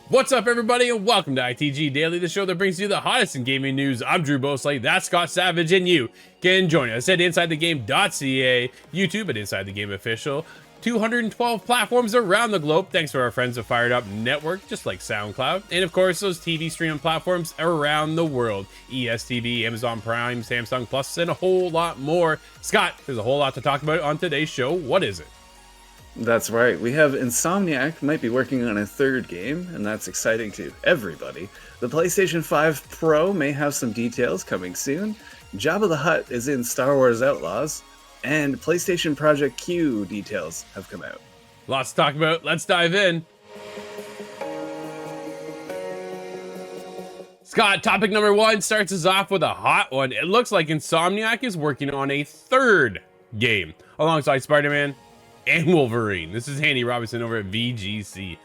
What's up, everybody, and welcome to ITG Daily, the show that brings you the hottest in gaming news. I'm Drew Bosley, that's Scott Savage, and you can join us at InsideTheGame.ca, YouTube at Inside the Game Official, 212 platforms around the globe, thanks to our friends of Fired Up Network, just like SoundCloud, and of course, those TV streaming platforms around the world, ESTV, Amazon Prime, Samsung Plus, and a whole lot more. Scott, there's a whole lot to talk about on today's show. What is it? That's right. We have Insomniac might be working on a third game, and that's exciting to everybody. The PlayStation 5 Pro may have some details coming soon. Jabba the Hutt is in Star Wars Outlaws, and PlayStation Project Q details have come out. Lots to talk about. Let's dive in. Scott, topic number one starts us off with a hot one. It looks like Insomniac is working on a third game alongside Spider-Man and Wolverine. This is Andy Robinson over at VGC.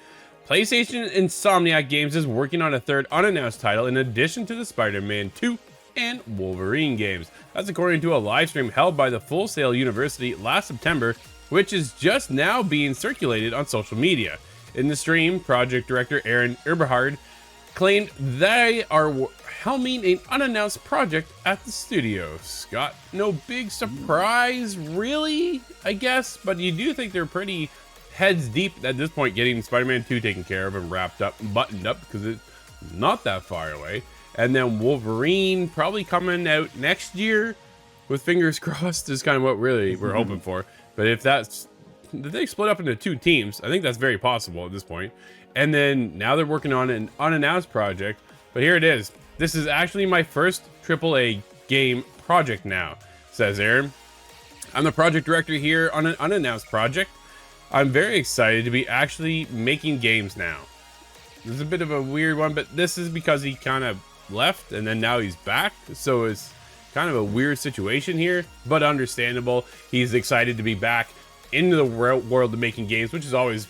PlayStation Insomniac Games is working on a third unannounced title in addition to the Spider-Man 2 and Wolverine games. That's according to a live stream held by the Full Sail University last September, which is just now being circulated on social media. In the stream, project director Aaron Eberhard claimed they are helming an unannounced project at the studio. Scott, no big surprise really, I guess, but you do think they're pretty heads deep at this point getting Spider-Man 2 taken care of and wrapped up and buttoned up because it's not that far away. And then Wolverine probably coming out next year with fingers crossed is kind of what really we're hoping for. But if they split up into two teams, I think that's very possible at this point. And then now they're working on an unannounced project, but here it is. This is actually my first AAA game project now, says Aaron. I'm the project director here on an unannounced project. I'm very excited to be actually making games now. This is a bit of a weird one, but this is because he kind of left and then now he's back. So it's kind of a weird situation here, but understandable. He's excited to be back into the world of making games, which is always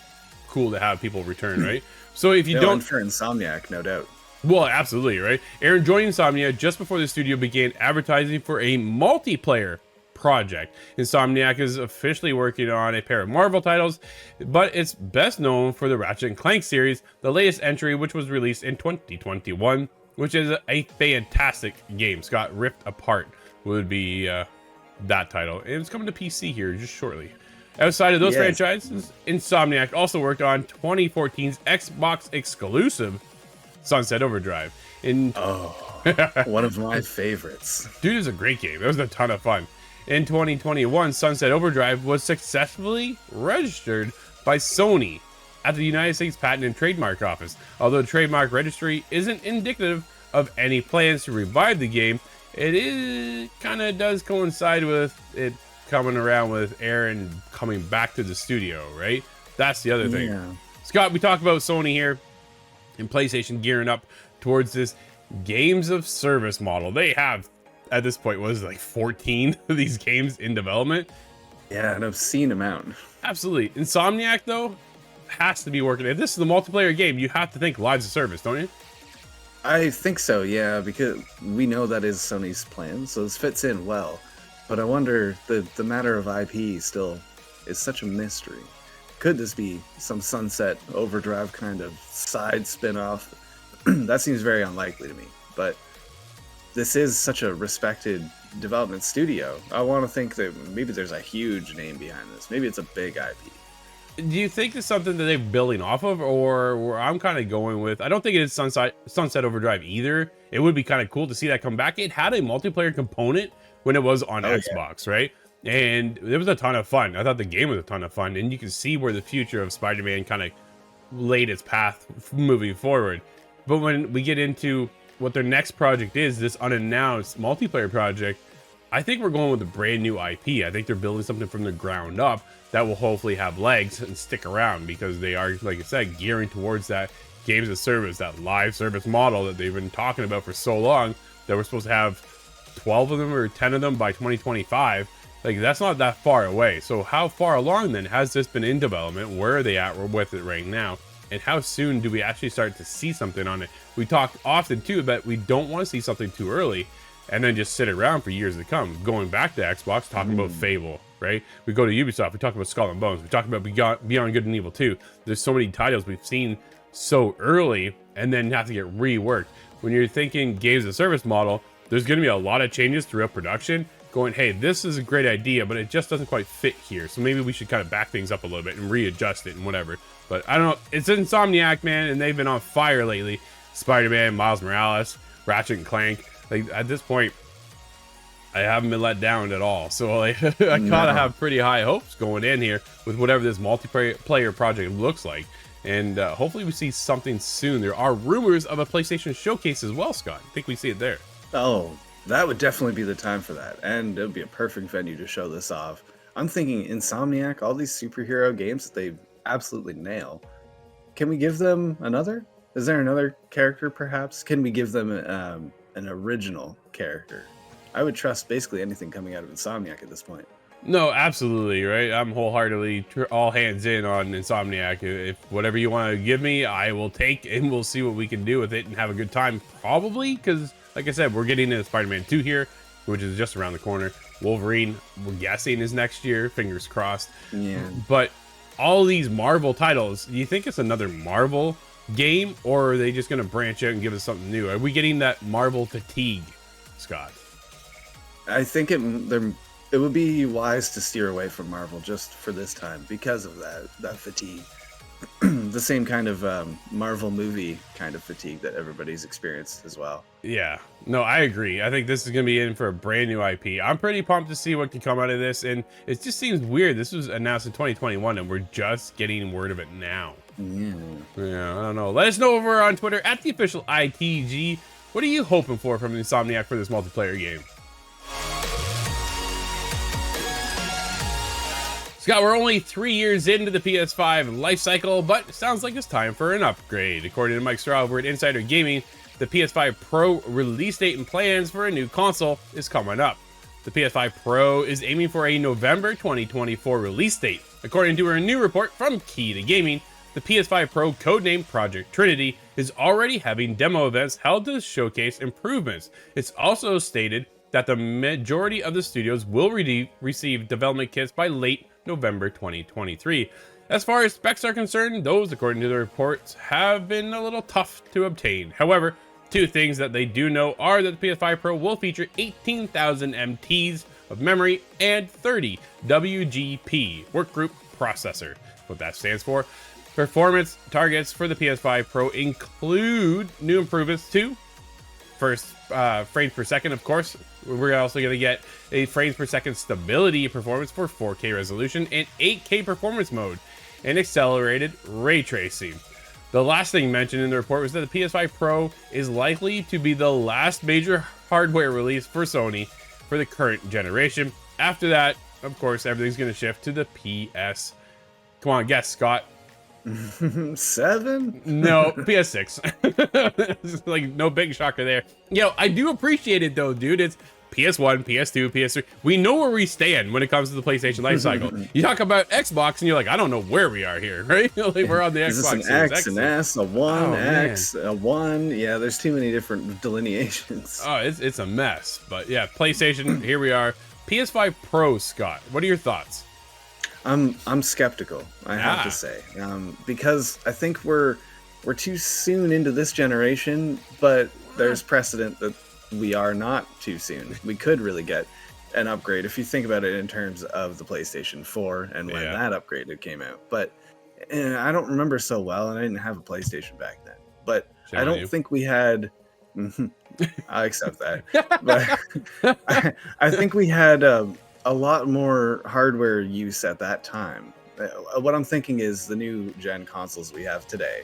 cool to have people return, right? So if you don't, for Insomniac, no doubt. Well, absolutely, right? Aaron joined Insomniac just before the studio began advertising for a multiplayer project. Insomniac is officially working on a pair of Marvel titles, but it's best known for the Ratchet & Clank series, the latest entry, which was released in 2021, which is a fantastic game. Scott, Rift Apart would be that title. And it's coming to PC here just shortly. Outside of those franchises, Insomniac also worked on 2014's Xbox exclusive Sunset Overdrive. One of my favorites. Dude, it's a great game. It was a ton of fun. In 2021, Sunset Overdrive was successfully registered by Sony at the United States Patent and Trademark Office. Although the trademark registry isn't indicative of any plans to revive the game, it kind of does coincide with it coming around with Aaron coming back to the studio, right? That's the other thing. Yeah. Scott, we talked about Sony here and PlayStation gearing up towards this games of service model. They have, at this point, was like 14 of these games in development. Yeah, an obscene amount. Absolutely. Insomniac, though, has to be working. If this is the multiplayer game, you have to think lives of service, don't you? I think so, yeah, because we know that is Sony's plan, so this fits in well. But I wonder, the matter of IP still is such a mystery. Could this be some Sunset Overdrive kind of side spin-off? That seems very unlikely to me. But this is such a respected development studio. I want to think that maybe there's a huge name behind this. Maybe it's a big IP. Do you think it's something that they're building off of, or where I'm kind of going with? I don't think it is Sunset Overdrive either. It would be kind of cool to see that come back. It had a multiplayer component when it was on Xbox, right? And it was a ton of fun. I thought the game was a ton of fun, and you can see where the future of Spider-Man kind of laid its path moving forward. But when we get into what their next project is, this unannounced multiplayer project, I think we're going with a brand new IP. I think they're building something from the ground up that will hopefully have legs and stick around, because they are, like I said, gearing towards that games of service, that live service model that they've been talking about for so long, that we're supposed to have 12 of them or 10 of them by 2025. Like, that's not that far away. So how far along then has this been in development? Where are they at with it right now? And how soon do we actually start to see something on it? We talk often too, but we don't want to see something too early and then just sit around for years to come. Going back to Xbox, talking about Fable, right? We go to Ubisoft, we talk about Skull and Bones, we talk about Beyond Good and Evil 2. There's so many titles we've seen so early and then have to get reworked. When you're thinking games as a service model, there's going to be a lot of changes throughout production going, hey, this is a great idea, but it just doesn't quite fit here. So maybe we should kind of back things up a little bit and readjust it and whatever. But I don't know. It's Insomniac, man, and they've been on fire lately. Spider-Man, Miles Morales, Ratchet and Clank. Like, at this point, I haven't been let down at all. So like, I kind of have pretty high hopes going in here with whatever this multiplayer project looks like. And hopefully we see something soon. There are rumors of a PlayStation showcase as well, Scott. I think we see it there. Oh, that would definitely be the time for that. And it would be a perfect venue to show this off. I'm thinking Insomniac, all these superhero games that they absolutely nail. Can we give them another? Is there another character perhaps? Can we give them an original character? I would trust basically anything coming out of Insomniac at this point. No, absolutely, right? I'm wholeheartedly all hands in on Insomniac. If whatever you want to give me, I will take, and we'll see what we can do with it and have a good time, probably, because, like I said, we're getting into Spider-Man 2 here, which is just around the corner. Wolverine, we're guessing, is next year, fingers crossed. Yeah. But all these Marvel titles, do you think it's another Marvel game, or are they just going to branch out and give us something new? Are we getting that Marvel fatigue, Scott? I think it would be wise to steer away from Marvel just for this time because of that fatigue. The same kind of Marvel movie kind of fatigue that everybody's experienced as well. Yeah, no, I agree. I think this is going to be in for a brand new IP. I'm pretty pumped to see what can come out of this, and it just seems weird. This was announced in 2021, and we're just getting word of it now. Yeah, I don't know. Let us know over on Twitter at the official ITG. What are you hoping for from Insomniac for this multiplayer game? Scott, we're only 3 years into the PS5 life cycle, but it sounds like it's time for an upgrade. According to Mike Straw over at Insider Gaming, the PS5 Pro release date and plans for a new console is coming up. The PS5 Pro is aiming for a November 2024 release date. According to a new report from Key to Gaming, the PS5 Pro, codenamed Project Trinity, is already having demo events held to showcase improvements. It's also stated that the majority of the studios will receive development kits by late November 2023. As far as specs are concerned, those, according to the reports, have been a little tough to obtain. However, two things that they do know are that the PS5 Pro will feature 18,000 MTs of memory and 30 WGP workgroup processor. What that stands for. Performance targets for the PS5 Pro include new improvements to first frames per second, of course. We're also going to get a frames per second stability performance for 4K resolution and 8K performance mode and accelerated ray tracing. The last thing mentioned in the report was that the PS5 Pro is likely to be the last major hardware release for Sony for the current generation. After that, of course, everything's going to shift to the PS. Come on, guess, Scott. 7? No, PS6. Like, no big shocker there. I do appreciate it though, dude. It's PS1, PS2, PS3. We know where we stand when it comes to the PlayStation lifecycle. You talk about Xbox and you're like, I don't know where we are here, right? Like, we're on the Is Xbox this an X, X, an S, a 1, Oh, X, a 1? Yeah, there's too many different delineations. Oh, it's a mess. But yeah, PlayStation, here we are. PS5 Pro, Scott. What are your thoughts? I'm skeptical, I have to say, because I think we're too soon into this generation, but there's precedent that we are not too soon. We could really get an upgrade if you think about it in terms of the PlayStation 4 and when that upgrade came out. But I don't remember so well, and I didn't have a PlayStation back then. But I don't think we had. I accept that, but I think we had a lot more hardware use at that time. What I'm thinking is the new gen consoles we have today.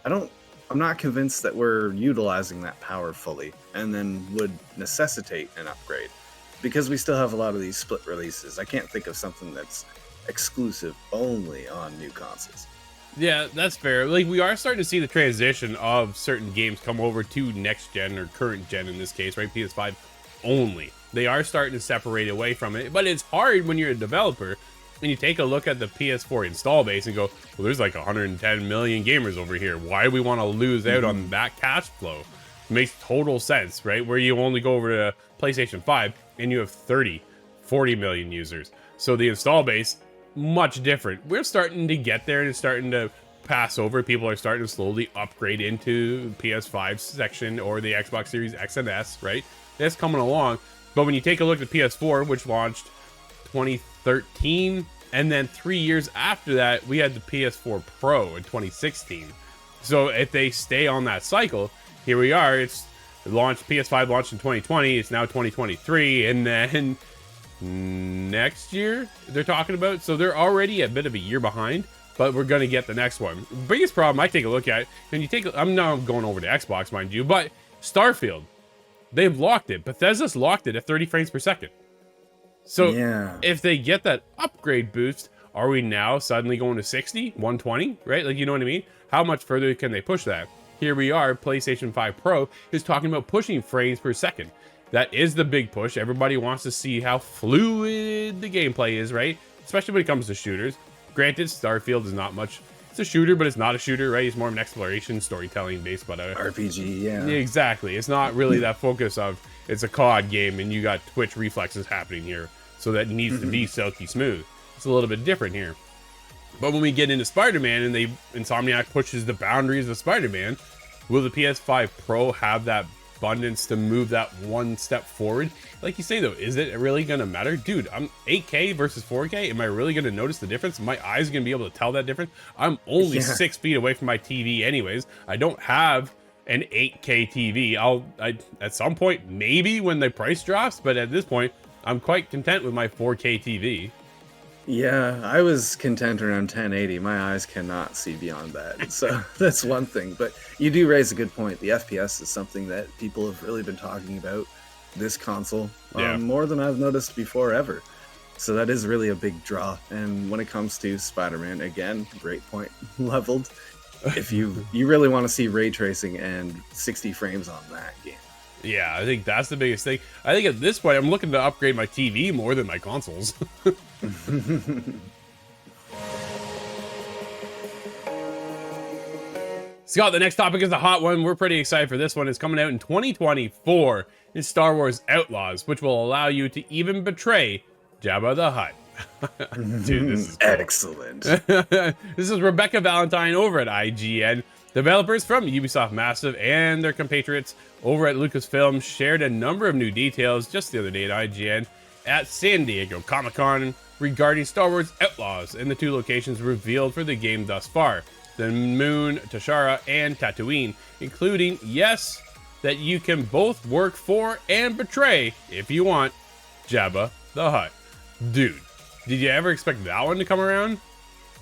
I'm not convinced that we're utilizing that power fully, and then would necessitate an upgrade because we still have a lot of these split releases. I can't think of something that's exclusive only on new consoles. Yeah, that's fair. Like, we are starting to see the transition of certain games come over to next gen or current gen in this case, right? PS5 only. They are starting to separate away from it, but it's hard when you're a developer and you take a look at the PS4 install base and go, well, there's like 110 million gamers over here. Why do we want to lose out on that cash flow? It makes total sense, right? Where you only go over to PlayStation 5 and you have 30, 40 million users. So the install base, much different. We're starting to get there and it's starting to pass over. People are starting to slowly upgrade into PS5 section or the Xbox Series X and S, right? That's coming along. But when you take a look at the PS4, which launched 2013, and then 3 years after that, we had the PS4 Pro in 2016. So if they stay on that cycle, here we are. It's launched, PS5 launched in 2020. It's now 2023, and then next year they're talking about. So they're already a bit of a year behind, but we're gonna get the next one. Biggest problem I take a look at, and you take, I'm now going over to Xbox, mind you, but Starfield, they've locked it. Bethesda's locked it at 30 frames per second. So if they get that upgrade boost, are we now suddenly going to 60, 120, right? Like, you know what I mean? How much further can they push that? Here we are, PlayStation 5 Pro is talking about pushing frames per second. That is the big push. Everybody wants to see how fluid the gameplay is, right? Especially when it comes to shooters. Granted, Starfield is not much. It's a shooter, but it's not a shooter, right? It's more of an exploration, storytelling based, but RPG, yeah. Exactly. It's not really that focus of it's a COD game and you got twitch reflexes happening here. So that needs to be silky smooth. It's a little bit different here. But when we get into Spider-Man and Insomniac pushes the boundaries of Spider-Man, will the PS5 Pro have that abundance to move that one step forward? Like you say though, is it really gonna matter? Dude, I'm 8K versus 4K. Am I really gonna notice the difference? My eyes gonna be able to tell that difference? I'm only 6 feet away from my TV anyways. I don't have an 8K TV. At some point, maybe when the price drops, but at this point, I'm quite content with my 4K TV. Yeah, I was content around 1080. My eyes cannot see beyond that. So that's one thing. But you do raise a good point. The FPS is something that people have really been talking about this console more than I've noticed before ever. So that is really a big draw. And when it comes to Spider-Man, again, great point, leveled. If you really want to see ray tracing and 60 frames on that game. Yeah, I think that's the biggest thing. I think at this point, I'm looking to upgrade my TV more than my consoles. Scott, the next topic is the hot one. We're pretty excited for this one. It's coming out in 2024. It's Star Wars Outlaws, which will allow you to even betray Jabba the Hutt. Dude, this is cool. Excellent. This is Rebecca Valentine over at IGN. Developers from Ubisoft Massive and their compatriots over at Lucasfilm shared a number of new details just the other day at IGN at San Diego Comic-Con regarding Star Wars Outlaws and the two locations revealed for the game thus far, the Moon, Tashara, and Tatooine, including, yes, that you can both work for and betray, if you want, Jabba the Hutt. Dude, did you ever expect that one to come around?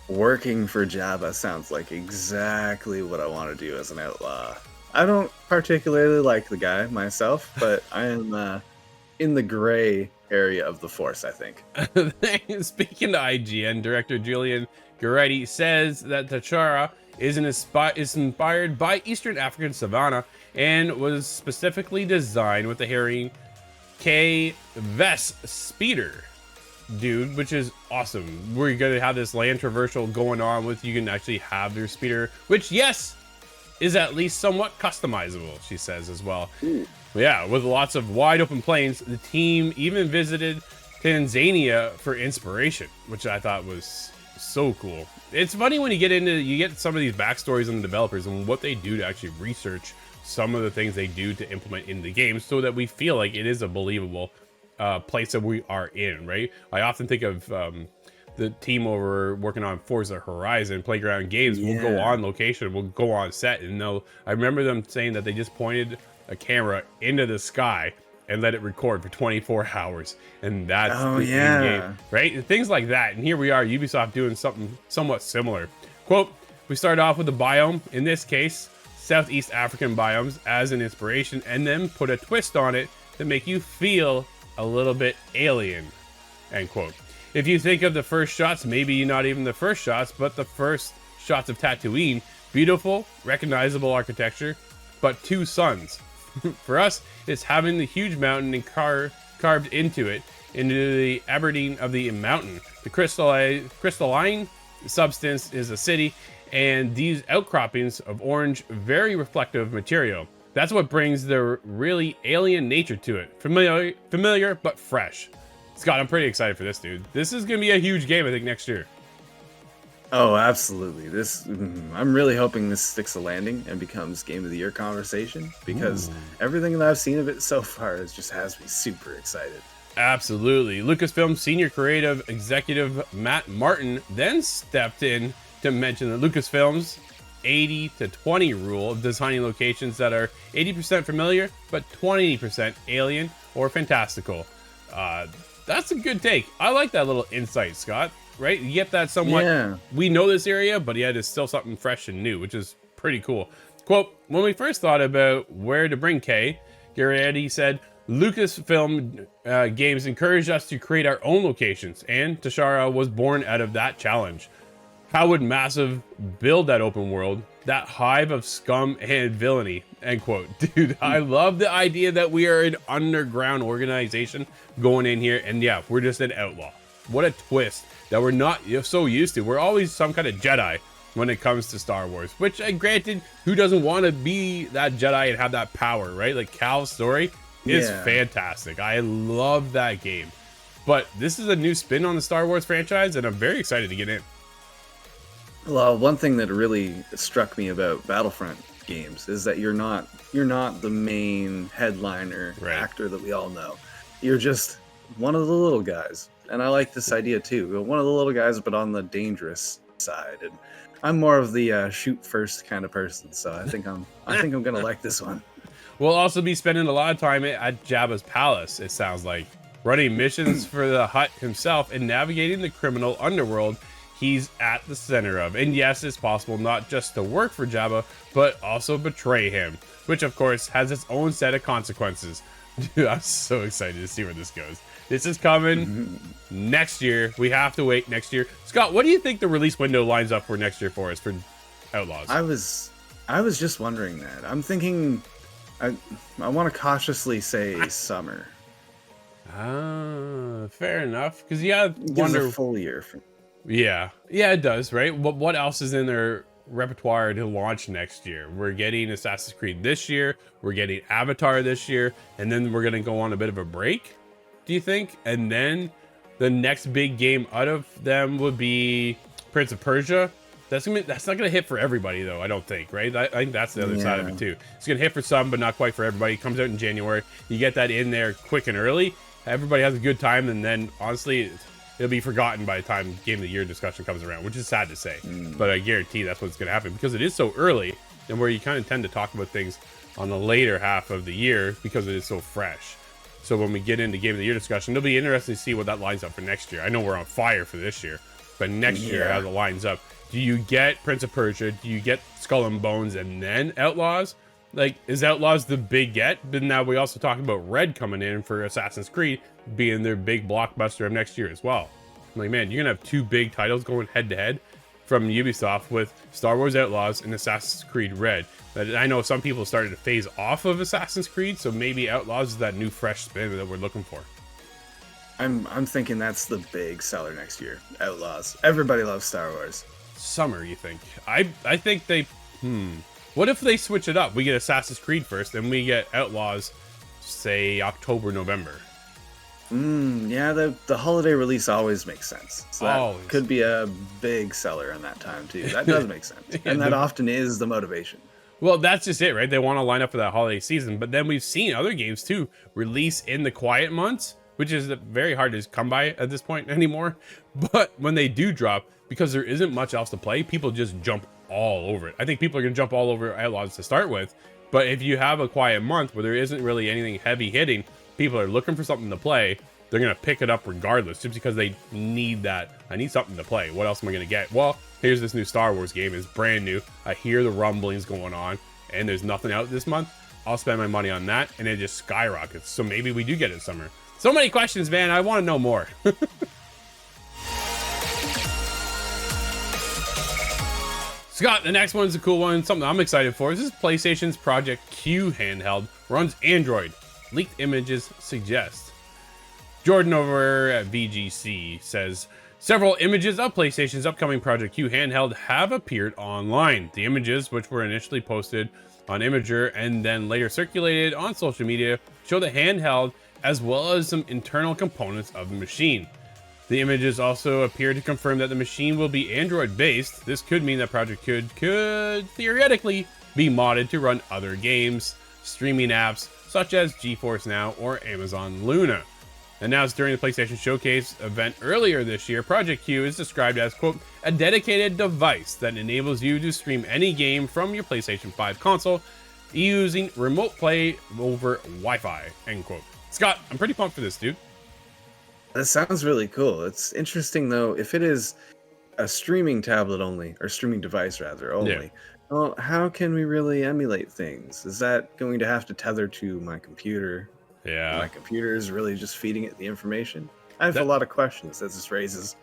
Working for Jabba sounds like exactly what I want to do as an outlaw. I don't particularly like the guy myself, but I am in the gray area of the Force, I think. Speaking to IGN, director Julian Garetti says that Tachara is inspired by Eastern African savanna and was specifically designed with the herring K. Vess speeder. Dude, which is awesome. We're gonna have this land traversal going on with you can actually have their speeder, which yes is at least somewhat customizable, she says as well. Yeah, with lots of wide open plains. The team even visited Tanzania for inspiration, which I thought was so cool. It's funny when you get some of these backstories on the developers and what they do to actually research some of the things they do to implement in the game so that we feel like it is a believable place that we are in, right? I often think of the team over working on Forza Horizon Playground Games. We'll go on location, we'll go on set, and I remember them saying that they just pointed a camera into the sky and let it record for 24 hours, and that's the game, right? Things like that. And here we are, Ubisoft doing something somewhat similar. Quote, we start off with the biome, in this case Southeast African biomes, as an inspiration, and then put a twist on it to make you feel a little bit alien, end quote. If you think of the first shots, maybe not even the first shots, but the first shots of Tatooine, beautiful, recognizable architecture, but two suns. For us, it's having the huge mountain and carved into it, into the Aberdeen of the mountain. The crystalline substance is a city, and these outcroppings of orange, very reflective material. That's what brings the really alien nature to it. Familiar, but fresh. Scott, I'm pretty excited for this, dude. This is going to be a huge game, I think, next year. Oh, absolutely. I'm really hoping this sticks a landing and becomes Game of the Year conversation because Ooh. everything that I've seen of it so far just has me super excited. Absolutely. Lucasfilm senior creative executive Matt Martin then stepped in to mention that Lucasfilm's 80 to 20 rule of designing locations that are 80% familiar but 20% alien or fantastical. That's a good take. I like that little insight, Scott. Right? You get that somewhat. Yeah. We know this area, but yet it's still something fresh and new, which is pretty cool. Quote, when we first thought about where to bring Kay, Garrity said, Lucasfilm games encouraged us to create our own locations, and Tashara was born out of that challenge. How would Massive build that open world, that hive of scum and villainy? End quote. Dude, I love the idea that we are an underground organization going in here, and yeah, we're just an outlaw. What a twist that we're not so used to. We're always some kind of Jedi when it comes to Star Wars, which, granted, who doesn't want to be that Jedi and have that power, right? Like, Cal's story is fantastic. I love that game. But this is a new spin on the Star Wars franchise, and I'm very excited to get in. Well, one thing that really struck me about Battlefront games is that you're not the main headliner actor that we all know. You're just one of the little guys. And I like this idea too. One of the little guys, but on the dangerous side. And I'm more of the shoot first kind of person, so I think I'm gonna like this one. We'll also be spending a lot of time at Jabba's palace. It sounds like running missions for the Hutt himself and navigating the criminal underworld he's at the center of. And yes, it's possible not just to work for Jabba, but also betray him, which of course has its own set of consequences. Dude, I'm so excited to see where this goes. This is coming next year. We have to wait next year. Scott, what do you think the release window lines up for next year for us for Outlaws? I was just wondering that. I'm thinking I want to cautiously say summer. Fair enough. Because yeah, gives a full year. Yeah, it does, right? But what else is in their repertoire to launch next year? We're getting Assassin's Creed this year. We're getting Avatar this year, and then we're gonna go on a bit of a break. Do you think? And then the next big game out of them would be Prince of Persia. That's not gonna hit for everybody though. I don't think, right? I think that's the other side of it too. It's gonna hit for some, but not quite for everybody. It comes out in January. You get that in there quick and early. Everybody has a good time, and then honestly, it'll be forgotten by the time Game of the Year discussion comes around, which is sad to say. But I guarantee that's what's gonna happen because it is so early, and where you kind of tend to talk about things on the later half of the year because it is so fresh. So when we get into Game of the Year discussion, it'll be interesting to see what that lines up for next year. I know we're on fire for this year, but next year, as it lines up, do you get Prince of Persia? Do you get Skull and Bones and then Outlaws? Like, is Outlaws the big get? But now we also talk about Red coming in for Assassin's Creed being their big blockbuster of next year as well. I'm like, man, you're going to have two big titles going head to head from Ubisoft with Star Wars Outlaws and Assassin's Creed Red. But I know some people started to phase off of Assassin's Creed, so maybe Outlaws is that new fresh spin that we're looking for. I'm thinking that's the big seller next year. Outlaws. Everybody loves Star Wars. Summer, you think? I think they... What if they switch it up? We get Assassin's Creed first, and we get Outlaws, say, October, November. Yeah, the holiday release always makes sense. So that could be a big seller in that time, too. That does make sense. And that often is the motivation. Well, that's just it, right? They want to line up for that holiday season. But then we've seen other games, too, release in the quiet months, which is very hard to come by at this point anymore. But when they do drop, because there isn't much else to play, people just jump all over it. I think people are going to jump all over Outlaws to start with. But if you have a quiet month where there isn't really anything heavy hitting, people are looking for something to play, they're going to pick it up regardless, just because they need that. I need something to play. What else am I going to get? Well, here's this new Star Wars game. It's brand new. I hear the rumblings going on, and there's nothing out this month. I'll spend my money on that, and it just skyrockets. So maybe we do get it summer. So many questions, man. I want to know more. Scott, the next one's a cool one. Something I'm excited for. This is PlayStation's Project Q handheld. Runs Android. Leaked images suggest. Jordan over at VGC says, several images of PlayStation's upcoming Project Q handheld have appeared online. The images, which were initially posted on Imager and then later circulated on social media, show the handheld as well as some internal components of the machine. The images also appear to confirm that the machine will be Android-based. This could mean that Project could theoretically be modded to run other games, streaming apps such as GeForce Now or Amazon Luna. Announced during the PlayStation Showcase event earlier this year, Project Q is described as, quote, a dedicated device that enables you to stream any game from your PlayStation 5 console using remote play over Wi-Fi, end quote. Scott, I'm pretty pumped for this, dude. That sounds really cool. It's interesting though, if it is a streaming tablet only, or streaming device rather only, Yeah. well, how can we really emulate things? Is that going to have to tether to my computer? Yeah. My computer is really just feeding it the information? I have a lot of questions that this raises.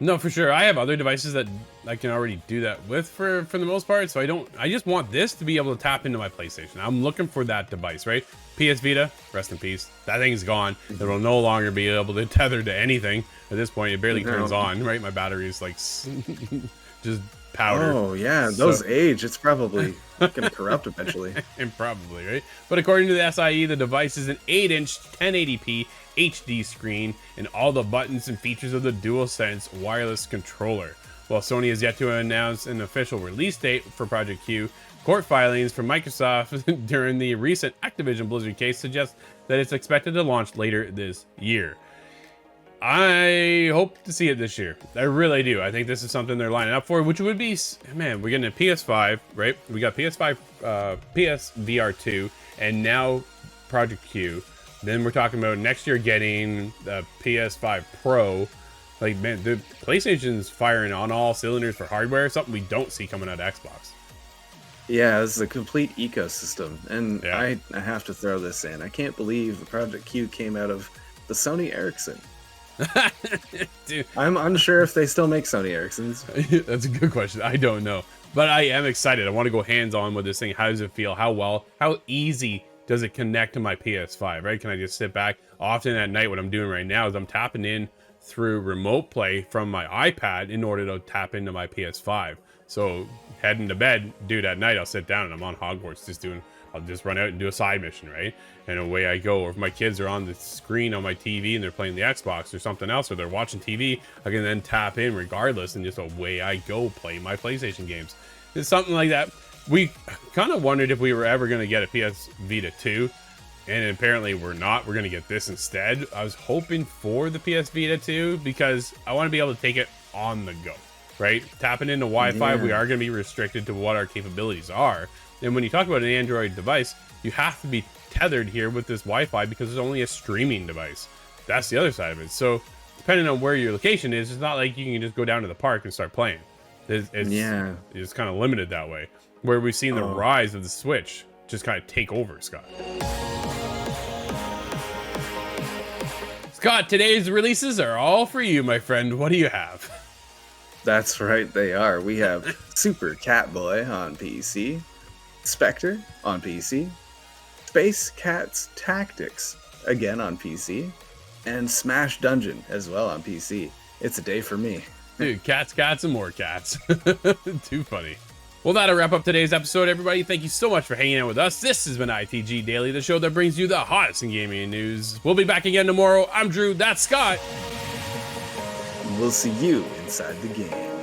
No, for sure. I have other devices that I can already do that with for the most part. So I just want this to be able to tap into my PlayStation. I'm looking for that device, right? PS Vita, rest in peace. That thing's gone. It will no longer be able to tether to anything. At this point, it barely turns on, right? My battery is like just powder. Oh, yeah. Those age, it's probably going to corrupt eventually. And probably, right? But according to the SIE, the device is an 8-inch 1080p HD screen and all the buttons and features of the DualSense wireless controller. While Sony has yet to announce an official release date for Project Q, court filings from Microsoft during the recent Activision Blizzard case suggest that it's expected to launch later this year. I hope to see it this year. I really do. I think this is something they're lining up for, which would be, man, we're getting a PS5, right? We got PS5, PSVR 2, and now Project Q. Then we're talking about next year getting the PS5 Pro. Like, man, the PlayStation's firing on all cylinders for hardware, something we don't see coming out of Xbox. Yeah, it's a complete ecosystem. And Yeah. I have to throw this in. I can't believe the Project Q came out of the Sony Ericsson. Dude, I'm unsure if they still make Sony Ericssons. that's a good question. I don't know. But I am excited. I want to go hands-on with this thing. How does it feel? How easy does it connect to my PS5, right? Can I just sit back? Often at night, what I'm doing right now is I'm tapping in through remote play from my iPad in order to tap into my PS5. So heading to bed, dude, at night, I'll sit down and I'm on Hogwarts I'll just run out and do a side mission, right? And away I go. Or if my kids are on the screen on my TV and they're playing the Xbox or something else, or they're watching TV, I can then tap in regardless and just away I go play my PlayStation games. It's something like that. We kind of wondered if we were ever going to get a PS Vita 2, and apparently we're not. We're going to get this instead. I was hoping for the PS Vita 2 because I want to be able to take it on the go, right? Tapping into Wi-Fi, we are going to be restricted to what our capabilities are. And when you talk about an Android device, you have to be tethered here with this Wi-Fi because it's only a streaming device. That's the other side of it. So depending on where your location is, it's not like you can just go down to the park and start playing. It's kind of limited that way. Where we've seen the rise of the Switch just kind of take over, Scott. Scott, today's releases are all for you, my friend. What do you have? That's right, they are. We have Super Catboy on PC, Spectre on PC, Space Cats Tactics again on PC, and Smash Dungeon as well on PC. It's a day for me. Dude, cats, and more cats. Too funny. Well, that'll wrap up today's episode, everybody. Thank you so much for hanging out with us. This has been ITG Daily, the show that brings you the hottest in gaming news. We'll be back again tomorrow. I'm Drew. That's Scott. We'll see you inside the game.